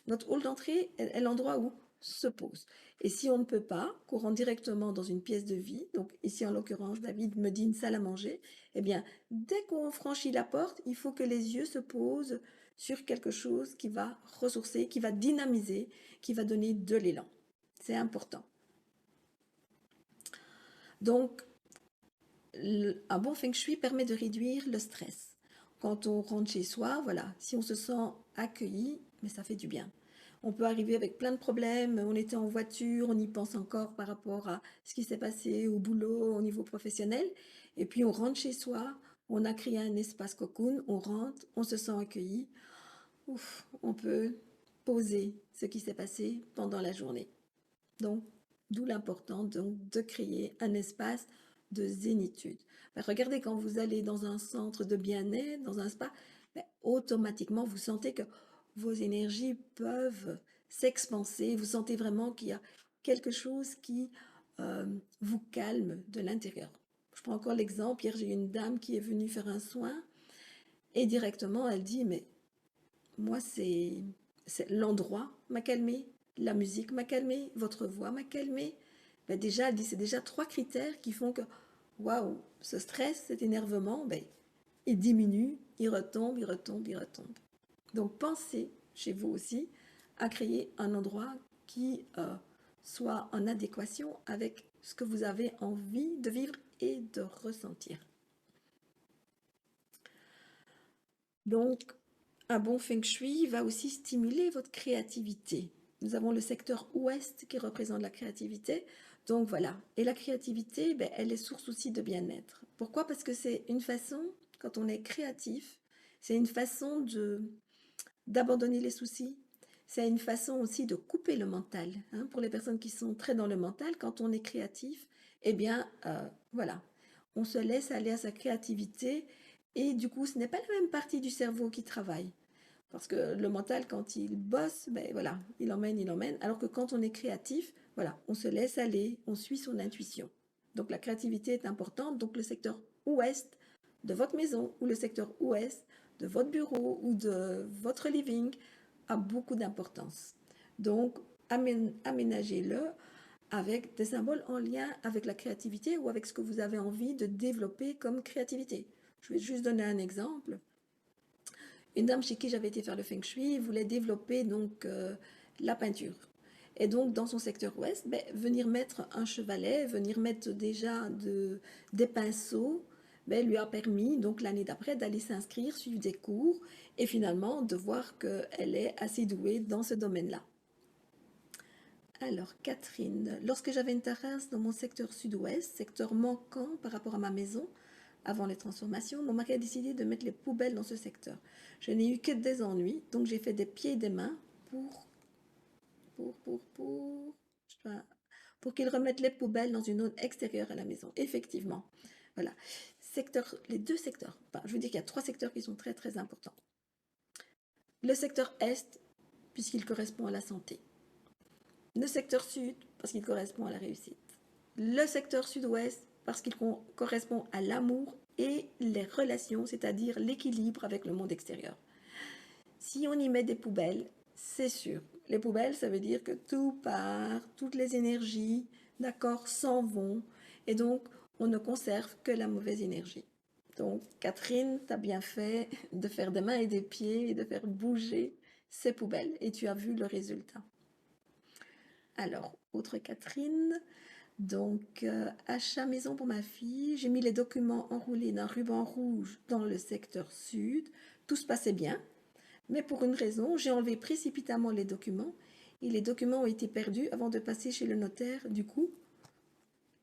Speaker 2: Notre hall d'entrée est l'endroit où se pose. Et si on ne peut pas, qu'on rentre directement dans une pièce de vie, donc ici en l'occurrence, David me dit une salle à manger, eh bien, dès qu'on franchit la porte, il faut que les yeux se posent sur quelque chose qui va ressourcer, qui va dynamiser, qui va donner de l'élan. C'est important. Donc, un bon feng shui permet de réduire le stress. Quand on rentre chez soi, voilà, si on se sent accueilli, mais ça fait du bien. On peut arriver avec plein de problèmes, on était en voiture, on y pense encore par rapport à ce qui s'est passé au boulot, au niveau professionnel, et puis on rentre chez soi, on a créé un espace cocoon, on rentre, on se sent accueilli, ouf, on peut poser ce qui s'est passé pendant la journée. Donc, d'où l'importance de créer un espace de zénitude. Ben, regardez, quand vous allez dans un centre de bien-être, dans un spa, ben, automatiquement, vous sentez que vos énergies peuvent s'expanser. Vous sentez vraiment qu'il y a quelque chose qui vous calme de l'intérieur. Je prends encore l'exemple. Hier, j'ai eu une dame qui est venue faire un soin et directement, elle dit, mais moi, c'est l'endroit m'a calmé, la musique m'a calmé, votre voix m'a calmé. Ben déjà, elle dit, c'est déjà 3 critères qui font que, waouh, ce stress, cet énervement, ben, il diminue, il retombe, il retombe, il retombe. Donc, pensez chez vous aussi à créer un endroit qui soit en adéquation avec ce que vous avez envie de vivre et de ressentir. Donc, un bon feng shui va aussi stimuler votre créativité. Nous avons le secteur ouest qui représente la créativité. Donc voilà. Et la créativité, ben, elle est source aussi de bien-être. Pourquoi? Parce que c'est une façon, quand on est créatif, c'est une façon d'abandonner les soucis. C'est une façon aussi de couper le mental. Hein. Pour les personnes qui sont très dans le mental, quand on est créatif, eh bien, voilà, on se laisse aller à sa créativité et du coup, ce n'est pas la même partie du cerveau qui travaille. Parce que le mental, quand il bosse, ben voilà, il emmène, il emmène. Alors que quand on est créatif, voilà, on se laisse aller, on suit son intuition. Donc la créativité est importante. Donc le secteur ouest de votre maison ou le secteur ouest de votre bureau ou de votre living a beaucoup d'importance. Donc aménagez-le avec des symboles en lien avec la créativité ou avec ce que vous avez envie de développer comme créativité. Je vais juste donner un exemple. Une dame chez qui j'avais été faire le feng shui voulait développer donc la peinture. Et donc dans son secteur ouest, ben, venir mettre un chevalet, venir mettre déjà des pinceaux, ben, lui a permis donc l'année d'après d'aller s'inscrire, suivre des cours et finalement de voir qu'elle est assez douée dans ce domaine-là. Alors Catherine, lorsque j'avais une terrasse dans mon secteur sud-ouest, secteur manquant par rapport à ma maison, avant les transformations, mon mari a décidé de mettre les poubelles dans ce secteur. Je n'ai eu que des ennuis, donc j'ai fait des pieds et des mains pour qu'ils remettent les poubelles dans une zone extérieure à la maison. Effectivement, voilà. Les 2 secteurs, enfin, je veux dire qu'il y a 3 secteurs qui sont très très importants. Le secteur Est, puisqu'il correspond à la santé. Le secteur Sud, parce qu'il correspond à la réussite. Le secteur Sud-Ouest, parce qu'il correspond à l'amour et les relations, c'est-à-dire l'équilibre avec le monde extérieur. Si on y met des poubelles, c'est sûr. Les poubelles, ça veut dire que tout part, toutes les énergies, d'accord, s'en vont. Et donc, on ne conserve que la mauvaise énergie. Donc, Catherine, tu as bien fait de faire des mains et des pieds et de faire bouger ces poubelles. Et tu as vu le résultat. Alors, autre Catherine. Donc, achat maison pour ma fille, j'ai mis les documents enroulés d'un ruban rouge dans le secteur sud. Tout se passait bien, mais pour une raison, j'ai enlevé précipitamment les documents et les documents ont été perdus avant de passer chez le notaire. Du coup,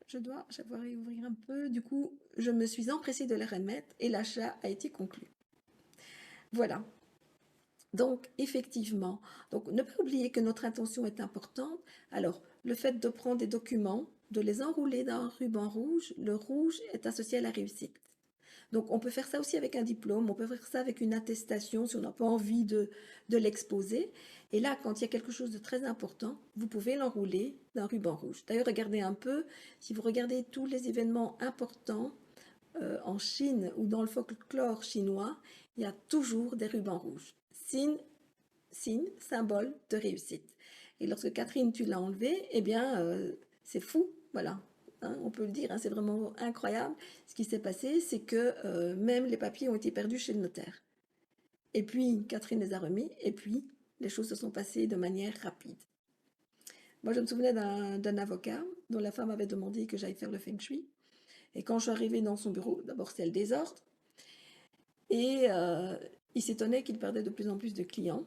Speaker 2: je dois réouvrir un peu. Du coup, je me suis empressée de les remettre et l'achat a été conclu. Voilà. Donc, effectivement, donc ne pas oublier que notre intention est importante. Alors, le fait de prendre des documents, de les enrouler dans un ruban rouge, le rouge est associé à la réussite. Donc, on peut faire ça aussi avec un diplôme, on peut faire ça avec une attestation si on n'a pas envie de l'exposer. Et là, quand il y a quelque chose de très important, vous pouvez l'enrouler d'un ruban rouge. D'ailleurs, regardez un peu, si vous regardez tous les événements importants en Chine ou dans le folklore chinois, il y a toujours des rubans rouges. Signe, symbole de réussite. Et lorsque Catherine, tu l'as enlevé, eh bien, c'est fou, voilà. Hein, on peut le dire, hein, c'est vraiment incroyable. Ce qui s'est passé, c'est que même les papiers ont été perdus chez le notaire. Et puis, Catherine les a remis, et puis, les choses se sont passées de manière rapide. Moi, je me souvenais d'un avocat dont la femme avait demandé que j'aille faire le feng shui. Et quand je suis arrivée dans son bureau, d'abord, c'était le désordre. Et il s'étonnait qu'il perdait de plus en plus de clients.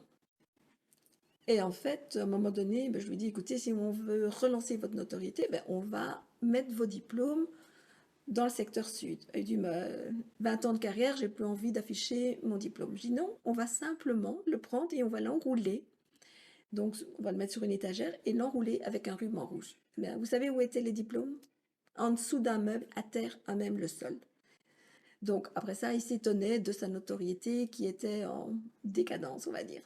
Speaker 2: Et en fait, à un moment donné, je lui dis, écoutez, si on veut relancer votre notoriété, on va mettre vos diplômes dans le secteur sud. Il dit, 20 ans de carrière, j'ai plus envie d'afficher mon diplôme. Je dis, non, on va simplement le prendre et on va l'enrouler. Donc, on va le mettre sur une étagère et l'enrouler avec un ruban rouge. Vous savez où étaient les diplômes? En dessous d'un meuble, à terre, à même le sol. Donc, après ça, il s'étonnait de sa notoriété qui était en décadence, on va dire.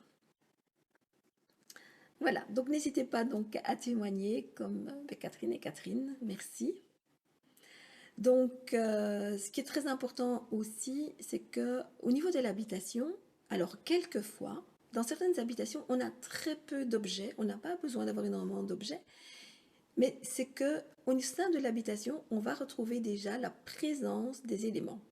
Speaker 2: Voilà, donc n'hésitez pas donc à témoigner comme avec Catherine et Catherine, merci. Donc, ce qui est très important aussi, c'est que au niveau de l'habitation, alors quelquefois, dans certaines habitations, on a très peu d'objets, on n'a pas besoin d'avoir énormément d'objets, mais c'est que au sein de l'habitation, on va retrouver déjà la présence des éléments.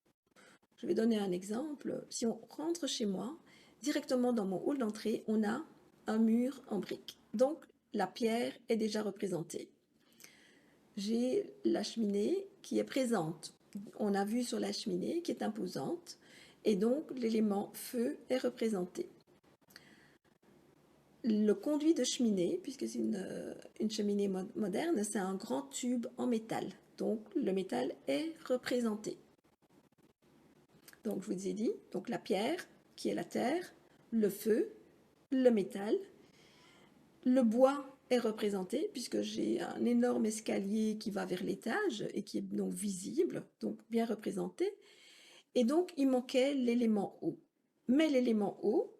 Speaker 2: Je vais donner un exemple. Si on rentre chez moi, directement dans mon hall d'entrée, on a un mur en briques. Donc, la pierre est déjà représentée. J'ai la cheminée qui est présente. On a vu sur la cheminée qui est imposante. Et donc, l'élément feu est représenté. Le conduit de cheminée, puisque c'est une cheminée moderne, c'est un grand tube en métal. Donc, le métal est représenté. Donc, je vous ai dit, donc la pierre, qui est la terre, le feu, le métal, le bois est représenté, puisque j'ai un énorme escalier qui va vers l'étage et qui est donc visible, donc bien représenté. Et donc, il manquait l'élément eau. Mais l'élément eau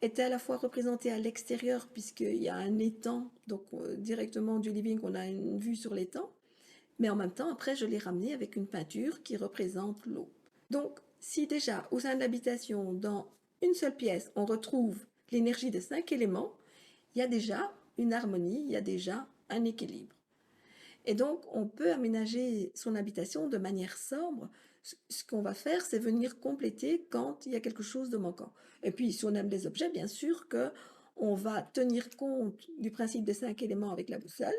Speaker 2: était à la fois représenté à l'extérieur, puisqu'il y a un étang, donc directement du living, on a une vue sur l'étang. Mais en même temps, après, je l'ai ramené avec une peinture qui représente l'eau. Donc, si déjà, au sein de l'habitation, dans une seule pièce, on retrouve l'énergie des 5 éléments, il y a déjà une harmonie, il y a déjà un équilibre. Et donc, on peut aménager son habitation de manière sobre. Ce qu'on va faire, c'est venir compléter quand il y a quelque chose de manquant. Et puis, si on aime les objets, bien sûr qu'on va tenir compte du principe des 5 éléments avec la boussole,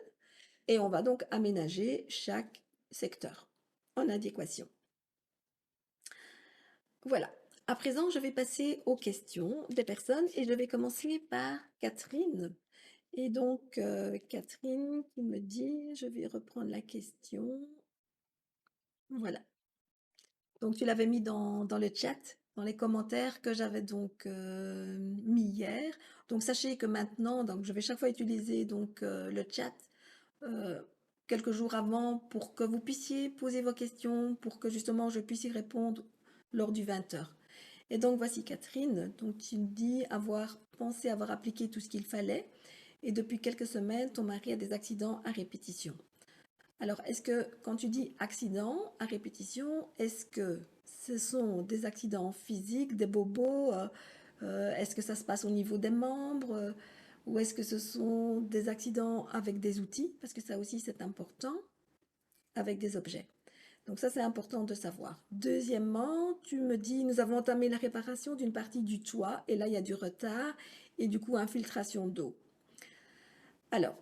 Speaker 2: et on va donc aménager chaque secteur en adéquation. Voilà. À présent, je vais passer aux questions des personnes et je vais commencer par Catherine. Et donc, Catherine qui me dit, je vais reprendre la question. Voilà. Donc, tu l'avais mis dans le chat, dans les commentaires que j'avais donc mis hier. Donc, sachez que maintenant, donc, je vais chaque fois utiliser donc, le chat quelques jours avant pour que vous puissiez poser vos questions, pour que justement je puisse y répondre lors du 20h. Et donc voici Catherine, donc tu dis avoir pensé avoir appliqué tout ce qu'il fallait et depuis quelques semaines ton mari a des accidents à répétition. Alors est-ce que quand tu dis accident à répétition, est-ce que ce sont des accidents physiques, des bobos, est-ce que ça se passe au niveau des membres, ou est-ce que ce sont des accidents avec des outils, parce que ça aussi c'est important, avec des objets. Donc ça c'est important de savoir. Deuxièmement, tu me dis, nous avons entamé la réparation d'une partie du toit, et là il y a du retard, et du coup infiltration d'eau. Alors,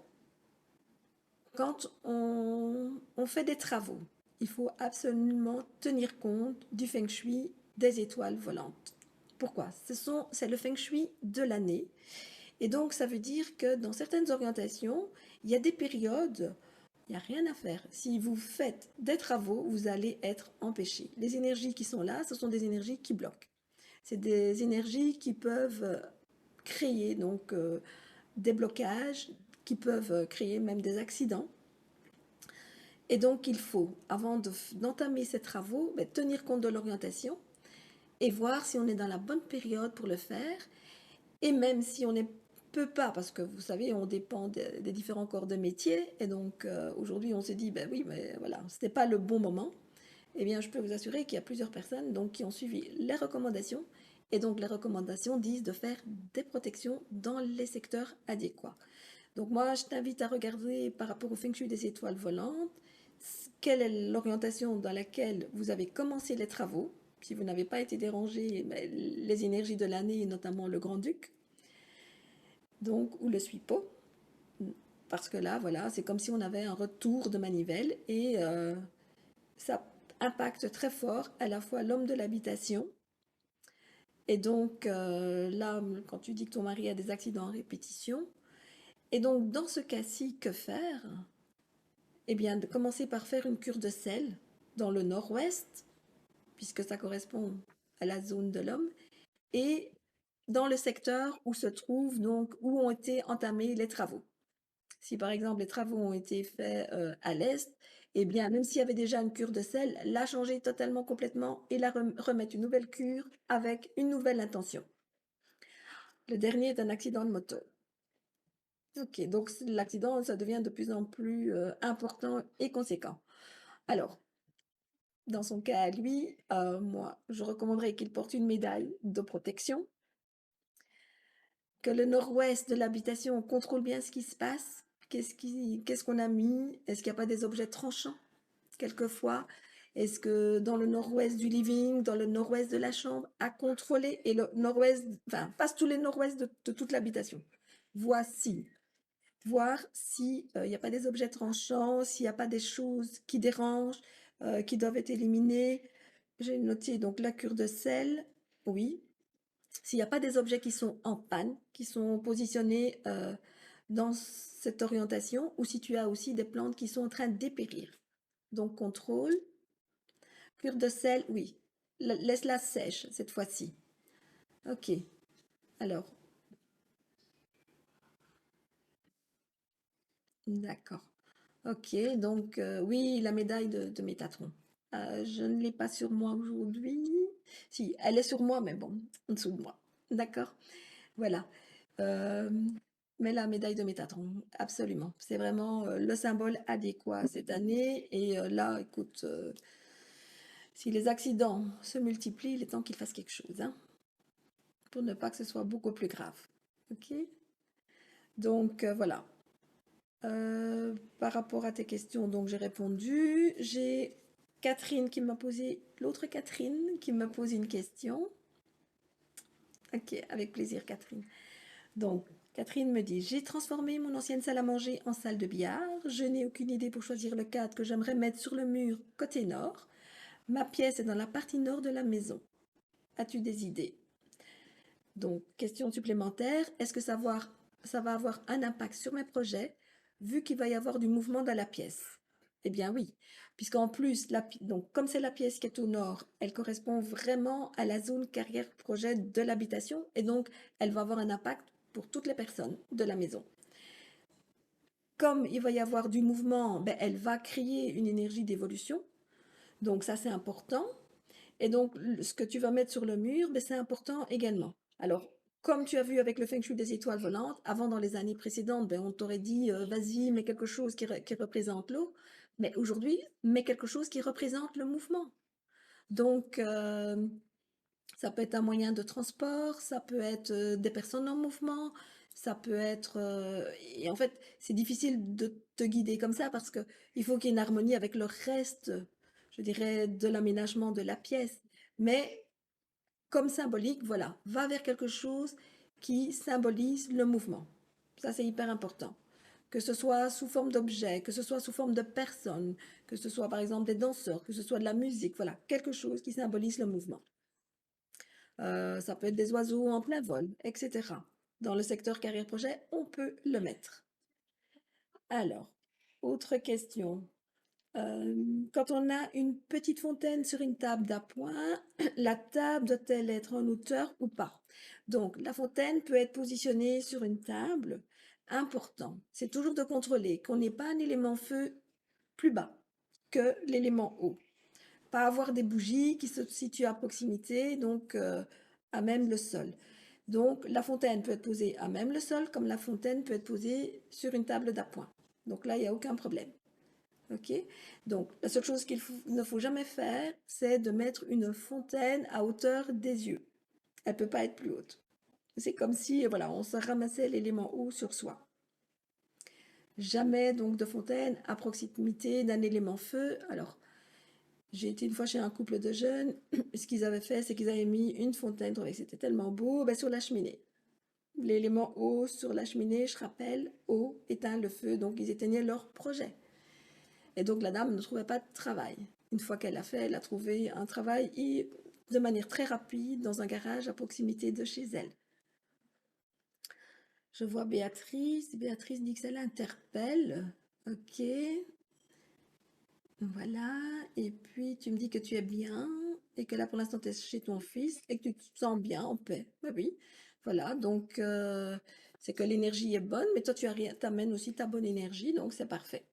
Speaker 2: quand on on fait des travaux, il faut absolument tenir compte du feng shui des étoiles volantes. Pourquoi? C'est le feng shui de l'année. Et donc, ça veut dire que dans certaines orientations, il y a des périodes, il n'y a rien à faire. Si vous faites des travaux, vous allez être empêché. Les énergies qui sont là, ce sont des énergies qui bloquent. C'est des énergies qui peuvent créer donc des blocages, qui peuvent créer même des accidents. Et donc, il faut, avant d'entamer ces travaux, tenir compte de l'orientation et voir si on est dans la bonne période pour le faire. Et même si on ne peut pas, parce que vous savez, on dépend des différents corps de métier, et donc aujourd'hui on se dit, ben oui, mais voilà, ce n'était pas le bon moment, eh bien je peux vous assurer qu'il y a plusieurs personnes donc, qui ont suivi les recommandations, et donc les recommandations disent de faire des protections dans les secteurs adéquats. Donc moi, je t'invite à regarder par rapport au feng shui des étoiles volantes, quelle est l'orientation dans laquelle vous avez commencé les travaux, si vous n'avez pas été dérangé, les énergies de l'année, notamment le Grand-Duc, donc, ou le suipo, parce que là, voilà, c'est comme si on avait un retour de manivelle et ça impacte très fort à la fois l'homme de l'habitation. Et donc, là, quand tu dis que ton mari a des accidents en répétition, et donc, dans ce cas-ci, que faire? Eh bien, de commencer par faire une cure de sel dans le nord-ouest, puisque ça correspond à la zone de l'homme, et dans le secteur où se trouvent donc, où ont été entamés les travaux. Si par exemple les travaux ont été faits à l'est, eh bien même s'il y avait déjà une cure de sel, la changer totalement complètement et la remettre une nouvelle cure avec une nouvelle intention. Le dernier est un accident de moto. Ok, donc l'accident, ça devient de plus en plus important et conséquent. Alors, dans son cas à lui, moi, je recommanderais qu'il porte une médaille de protection, que le nord-ouest de l'habitation contrôle bien ce qui se passe, qu'est-ce qu'on a mis, est-ce qu'il n'y a pas des objets tranchants quelquefois, est-ce que dans le nord-ouest du living, dans le nord-ouest de la chambre, à contrôler, et le nord-ouest, enfin, passe tous les nord-ouest de toute l'habitation. Voir s'il n'y a pas des objets tranchants, s'il n'y a pas des choses qui dérangent, qui doivent être éliminées. J'ai noté donc la cure de sel, oui. S'il n'y a pas des objets qui sont en panne, qui sont positionnés dans cette orientation, ou si tu as aussi des plantes qui sont en train de dépérir. Donc contrôle, cure de sel, oui. Laisse-la sèche cette fois-ci. Ok. Alors, d'accord. Ok, donc oui, la médaille de Métatron. Je ne l'ai pas sur moi aujourd'hui. Si, elle est sur moi, mais bon, en dessous de moi. D'accord. Voilà. Euh, mais la médaille de Métatron, absolument. C'est vraiment le symbole adéquat cette année. Et là, écoute, si les accidents se multiplient, il est temps qu'ils fassent quelque chose, hein, pour ne pas que ce soit beaucoup plus grave. Ok? Donc voilà. Par rapport à tes questions, donc j'ai répondu. J'ai Catherine qui m'a posé, l'autre Catherine qui m'a posé une question. Ok, avec plaisir Catherine. Donc Catherine me dit, j'ai transformé mon ancienne salle à manger en salle de billard. Je n'ai aucune idée pour choisir le cadre que j'aimerais mettre sur le mur côté nord. Ma pièce est dans la partie nord de la maison. As-tu des idées? Donc, question supplémentaire, est-ce que ça va avoir un impact sur mes projets, vu qu'il va y avoir du mouvement dans la pièce? Eh bien oui, puisqu'en plus, donc, comme c'est la pièce qui est au nord, elle correspond vraiment à la zone carrière-projet de l'habitation, et donc elle va avoir un impact pour toutes les personnes de la maison. Comme il va y avoir du mouvement, elle va créer une énergie d'évolution, donc ça c'est important. Et donc, ce que tu vas mettre sur le mur, c'est important également. Alors, comme tu as vu avec le feng shui des étoiles volantes, avant dans les années précédentes, on t'aurait dit, vas-y, mets quelque chose qui représente l'eau. Mais aujourd'hui, mets quelque chose qui représente le mouvement. Donc, ça peut être un moyen de transport, ça peut être des personnes en mouvement, ça peut être... et en fait, c'est difficile de te guider comme ça parce qu'il faut qu'il y ait une harmonie avec le reste, je dirais, de l'aménagement de la pièce. Mais comme symbolique, voilà, va vers quelque chose qui symbolise le mouvement. Ça, c'est hyper important. que ce soit sous forme d'objets, que ce soit sous forme de personnes, que ce soit par exemple des danseurs, que ce soit de la musique, voilà, quelque chose qui symbolise le mouvement. Ça peut être des oiseaux en plein vol, etc. Dans le secteur carrière projet, on peut le mettre. Alors, autre question. Quand on a une petite fontaine sur une table d'appoint, la table doit-elle être en hauteur ou pas? Donc, la fontaine peut être positionnée sur une table. Important, c'est toujours de contrôler qu'on n'ait pas un élément feu plus bas que l'élément haut. Pas avoir des bougies qui se situent à proximité, donc à même le sol. Donc, la fontaine peut être posée à même le sol, comme la fontaine peut être posée sur une table d'appoint. Donc là, il n'y a aucun problème. Ok? Donc, la seule chose qu'il ne faut jamais faire, c'est de mettre une fontaine à hauteur des yeux. Elle ne peut pas être plus haute. C'est comme si, voilà, on se ramassait l'élément haut sur soi. Jamais donc de fontaine à proximité d'un élément feu. Alors, j'ai été une fois chez un couple de jeunes. Ce qu'ils avaient fait, c'est qu'ils avaient mis une fontaine, trouvaient que c'était tellement beau, sur la cheminée. L'élément haut sur la cheminée, je rappelle, eau éteint le feu, donc ils éteignaient leur projet. Et donc la dame ne trouvait pas de travail. Une fois qu'elle l'a fait, elle a trouvé un travail de manière très rapide dans un garage à proximité de chez elle. Je vois Béatrice. Béatrice dit que ça l'interpelle. Ok. Voilà. Et puis tu me dis que tu es bien et que là pour l'instant tu es chez ton fils et que tu te sens bien en paix. Ben oui. Voilà. Donc c'est que l'énergie est bonne, mais toi tu amènes aussi ta bonne énergie, donc c'est parfait.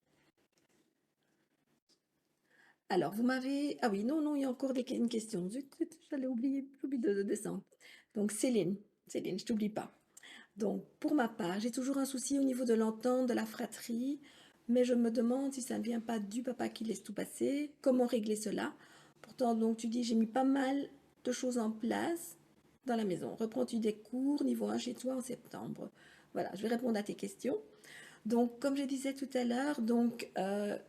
Speaker 2: Alors, vous m'avez... Ah oui, non, il y a encore une question. Zut, j'allais oublier, j'oublie de descendre. Donc, Céline, je t'oublie pas. Donc, pour ma part, j'ai toujours un souci au niveau de l'entente, de la fratrie, mais je me demande si ça ne vient pas du papa qui laisse tout passer. Comment régler cela? Pourtant, donc, tu dis, j'ai mis pas mal de choses en place dans la maison. Reprends-tu des cours niveau 1 chez toi en septembre? Voilà, je vais répondre à tes questions. Donc, comme je disais tout à l'heure, donc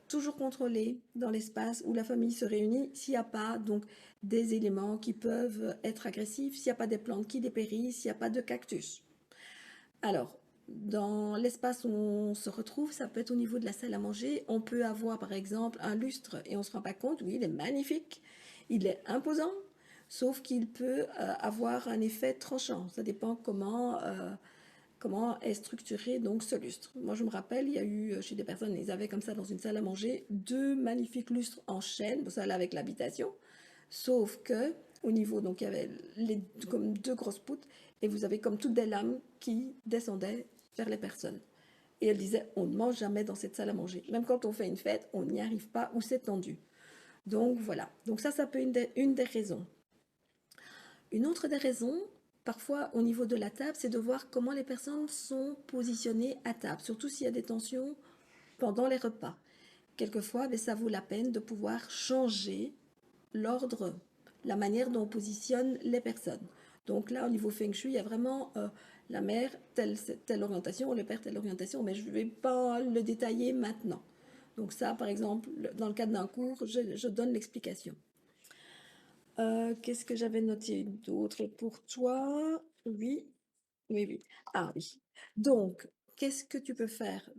Speaker 2: toujours contrôler dans l'espace où la famille se réunit s'il n'y a pas donc des éléments qui peuvent être agressifs, s'il n'y a pas des plantes qui dépérissent, s'il n'y a pas de cactus. Alors, dans l'espace où on se retrouve, ça peut être au niveau de la salle à manger. On peut avoir par exemple un lustre et on ne se rend pas compte. Oui, il est magnifique, il est imposant, sauf qu'il peut avoir un effet tranchant. Ça dépend comment est structuré donc ce lustre. Moi, je me rappelle, il y a eu chez des personnes, ils avaient comme ça dans une salle à manger 2 magnifiques lustres en chêne, ça allait avec l'habitation, sauf que au niveau, donc il y avait comme 2 grosses poutres et vous avez comme toutes des lames qui descendaient vers les personnes. Et elle disait, on ne mange jamais dans cette salle à manger. Même quand on fait une fête, on n'y arrive pas ou c'est tendu. Donc voilà. Donc ça peut être une des raisons. Une autre des raisons, parfois au niveau de la table, c'est de voir comment les personnes sont positionnées à table, surtout s'il y a des tensions pendant les repas. Quelquefois, ça vaut la peine de pouvoir changer l'ordre, la manière dont on positionne les personnes. Donc là, au niveau Feng Shui, il y a vraiment la mère, telle orientation, le père, telle orientation, mais je ne vais pas le détailler maintenant. Donc ça, par exemple, dans le cadre d'un cours, je donne l'explication. Qu'est-ce que j'avais noté d'autre pour toi? Oui, oui. Ah oui. Donc, qu'est-ce que tu peux faire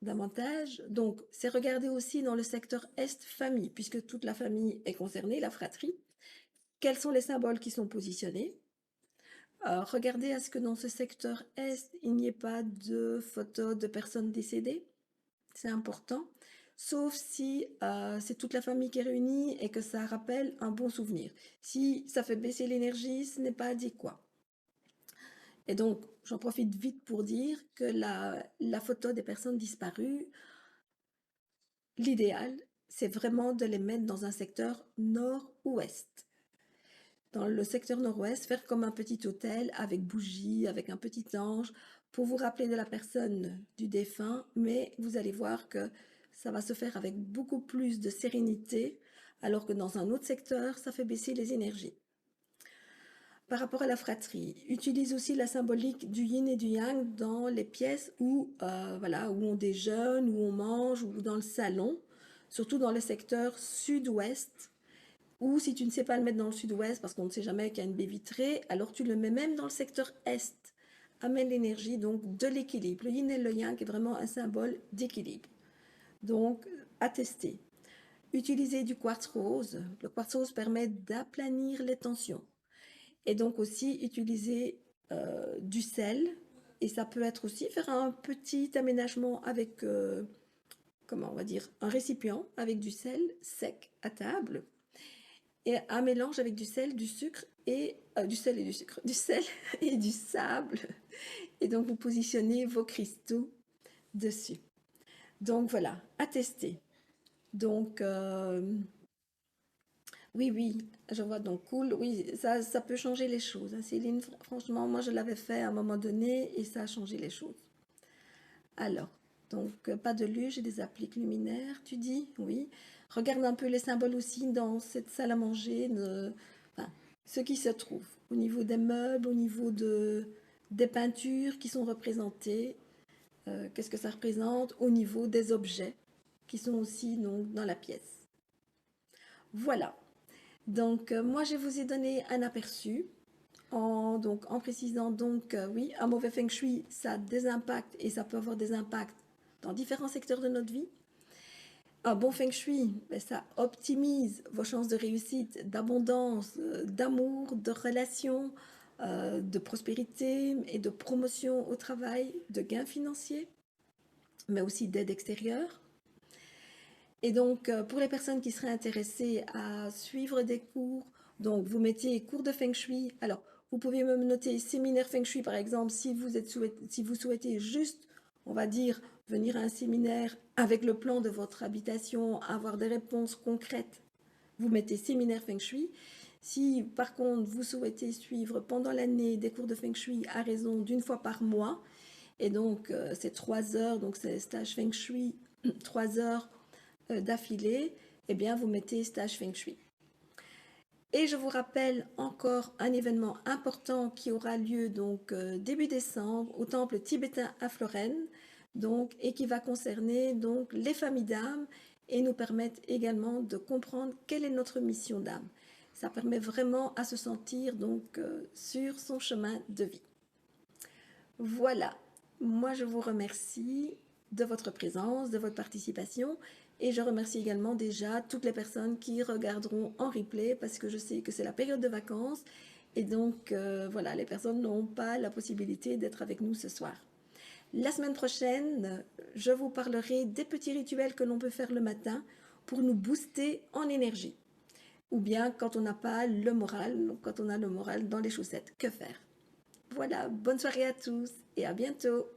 Speaker 2: davantage? Donc, c'est regarder aussi dans le secteur Est famille, puisque toute la famille est concernée, la fratrie. Quels sont les symboles qui sont positionnés? Regardez à ce que dans ce secteur Est, il n'y ait pas de photos de personnes décédées. C'est important. Sauf si c'est toute la famille qui est réunie et que ça rappelle un bon souvenir. Si ça fait baisser l'énergie, ce n'est pas adéquat. Et donc, j'en profite vite pour dire que la photo des personnes disparues, l'idéal, c'est vraiment de les mettre dans un secteur nord-ouest. Dans le secteur nord-ouest, faire comme un petit hôtel avec bougies, avec un petit ange, pour vous rappeler de la personne du défunt, mais vous allez voir que ça va se faire avec beaucoup plus de sérénité, alors que dans un autre secteur, ça fait baisser les énergies. Par rapport à la fratrie, utilise aussi la symbolique du yin et du yang dans les pièces où on déjeune, où on mange, ou dans le salon, surtout dans le secteur sud-ouest. Ou si tu ne sais pas le mettre dans le sud-ouest, parce qu'on ne sait jamais qu'il y a une baie vitrée, alors tu le mets même dans le secteur est, amène l'énergie donc de l'équilibre. Le yin et le yang est vraiment un symbole d'équilibre. Donc, à tester. Utiliser du quartz rose. Le quartz rose permet d'aplanir les tensions. Et donc aussi utiliser du sel. Et ça peut être aussi faire un petit aménagement avec, comment on va dire, un récipient avec du sel sec à table. Et un mélange avec du sel, du sucre et du sel et du sucre, du sel et du sable. Et donc vous positionnez vos cristaux dessus. Donc voilà, à tester. Donc oui, oui, je vois, donc cool. Oui, ça peut changer les choses, hein. Céline, franchement, moi je l'avais fait à un moment donné et ça a changé les choses. Alors, donc pas de luge et des appliques luminaires, tu dis? Oui. Regarde un peu les symboles aussi dans cette salle à manger, enfin, ce qui se trouve au niveau des meubles, au niveau des peintures qui sont représentées, qu'est-ce que ça représente au niveau des objets qui sont aussi donc, dans la pièce. Voilà. Donc, moi, je vous ai donné un aperçu en précisant donc, oui, un mauvais feng shui, ça a des impacts et ça peut avoir des impacts dans différents secteurs de notre vie. Un bon feng shui, ben, ça optimise vos chances de réussite, d'abondance, d'amour, de relations, de prospérité et de promotion au travail, de gains financiers, mais aussi d'aide extérieure. Et donc, pour les personnes qui seraient intéressées à suivre des cours, donc vous mettez cours de Feng Shui. Alors, vous pouvez même noter séminaire Feng Shui, par exemple, si vous souhaitez juste, on va dire, venir à un séminaire avec le plan de votre habitation, avoir des réponses concrètes, vous mettez séminaire Feng Shui. Si, par contre, vous souhaitez suivre pendant l'année des cours de Feng Shui à raison d'une fois par mois, et donc c'est 3 heures, donc c'est stage Feng Shui, 3 heures d'affilée, eh bien vous mettez stage Feng Shui. Et je vous rappelle encore un événement important qui aura lieu donc début décembre au temple tibétain à Florène, donc et qui va concerner donc les familles d'âmes et nous permettre également de comprendre quelle est notre mission d'âme. Ça permet vraiment à se sentir donc sur son chemin de vie. Voilà, moi je vous remercie de votre présence, de votre participation et je remercie également déjà toutes les personnes qui regarderont en replay parce que je sais que c'est la période de vacances et donc voilà, les personnes n'ont pas la possibilité d'être avec nous ce soir. La semaine prochaine, je vous parlerai des petits rituels que l'on peut faire le matin pour nous booster en énergie. Ou bien quand on n'a pas le moral, quand on a le moral dans les chaussettes, que faire? Voilà, bonne soirée à tous et à bientôt.